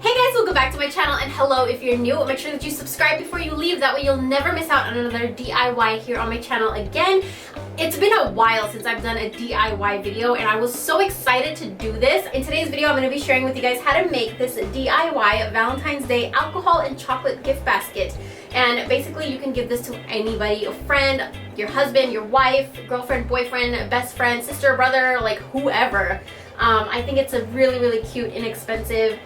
Hey guys, welcome back to my channel, and hello if you're new. Make sure that you subscribe before you leave, that way you'll never miss out on another DIY here on my channel again. It's been a while since I've done a DIY video and I was so excited to do this. In today's video, I'm going to be sharing with you guys how to make this DIY Valentine's Day alcohol and chocolate gift basket. And basically you can give this to anybody, a friend, your husband, your wife, girlfriend, boyfriend, best friend, sister, brother, like whoever. I think it's a really cute, inexpensive,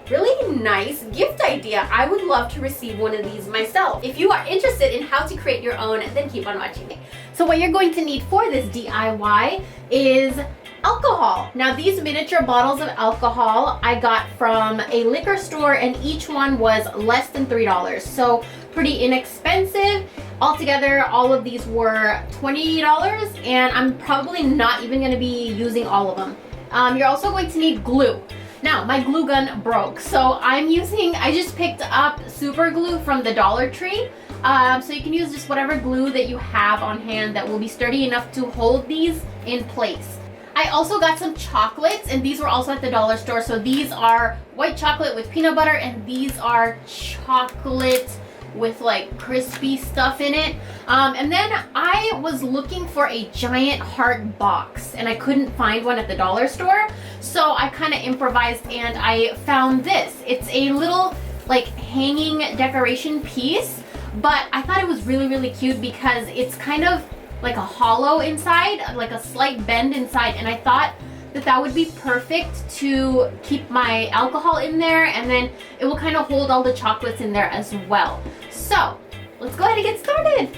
really nice gift idea. I would love to receive one of these myself. If you are interested in how to create your own, then keep on watching. So what you're going to need for this DIY is alcohol. Now these miniature bottles of alcohol I got from a liquor store, and each one was less than $3. So pretty inexpensive. Altogether, all of these were $20, and I'm probably not even going to be using all of them. You're also going to need glue. Now, my glue gun broke, so I just picked up super glue from the Dollar Tree. So you can use just whatever glue that you have on hand that will be sturdy enough to hold these in place. I also got some chocolates, and these were also at the dollar store. So these are white chocolate with peanut butter, and these are chocolate with like crispy stuff in it. And then I was looking for a giant heart box and I couldn't find one at the dollar store, so I kind of improvised and I found this. It's a little like hanging decoration piece, but I thought it was really cute because it's kind of like a hollow inside, like a slight bend inside, and I thought that would be perfect to keep my alcohol in there, and then it will kind of hold all the chocolates in there as well. So let's go ahead and get started.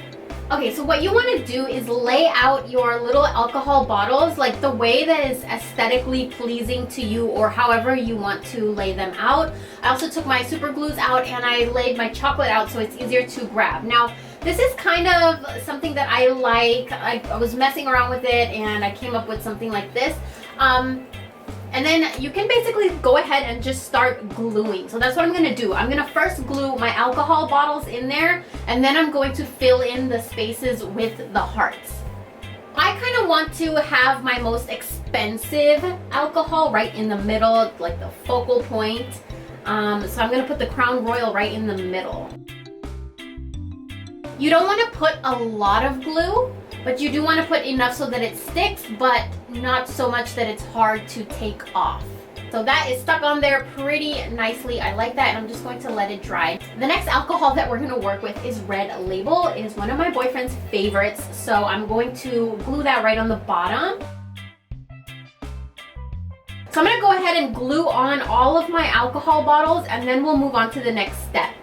Okay, so what you want to do is lay out your little alcohol bottles like the way that is aesthetically pleasing to you, or however you want to lay them out. I also took my super glues out and I laid my chocolate out so it's easier to grab. Now this is kind of something that I like. I was messing around with it and I came up with something like this. And then you can basically go ahead and just start gluing. So that's what I'm going to do. I'm going to first glue my alcohol bottles in there, and then I'm going to fill in the spaces with the hearts. I kind of want to have my most expensive alcohol right in the middle, like the focal point. So I'm going to put the Crown Royal right in the middle. You don't want to put a lot of glue, but you do want to put enough so that it sticks, but not so much that it's hard to take off. So that is stuck on there pretty nicely. I like that, and I'm just going to let it dry. The next alcohol that we're going to work with is Red Label. It is one of my boyfriend's favorites, so I'm going to glue that right on the bottom. So I'm going to go ahead and glue on all of my alcohol bottles, and then we'll move on to the next step.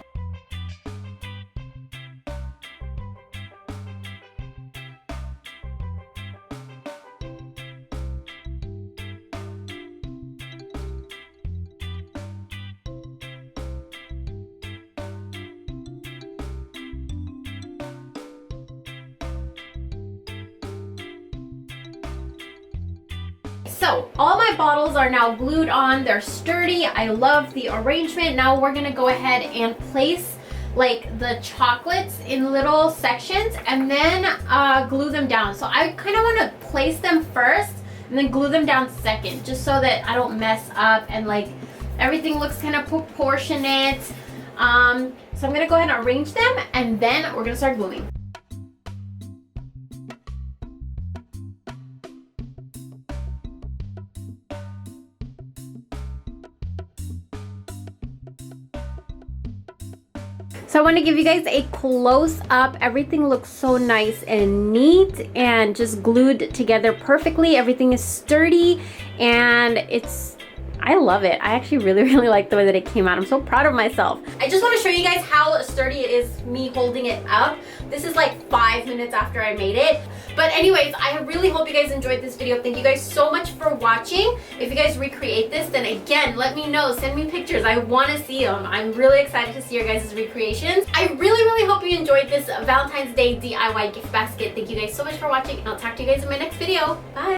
So all my bottles are now glued on. They're sturdy. I love the arrangement. Now we're gonna go ahead and place like the chocolates in little sections and then glue them down. So I kind of want to place them first and then glue them down second, just so that I don't mess up and like everything looks kind of proportionate. So I'm gonna go ahead and arrange them, and then we're gonna start gluing. So I want to give you guys a close up. Everything looks so nice and neat and just glued together perfectly. Everything is sturdy and I love it. I actually really like the way that it came out. I'm so proud of myself. I just want to show you guys how sturdy it is, me holding it up. This is like 5 minutes after I made it. But anyways, I really hope you guys enjoyed this video. Thank you guys so much for watching. If you guys recreate this, then again, let me know. Send me pictures. I want to see them. I'm really excited to see your guys' recreations. I really hope you enjoyed this Valentine's Day DIY gift basket. Thank you guys so much for watching, and I'll talk to you guys in my next video. Bye!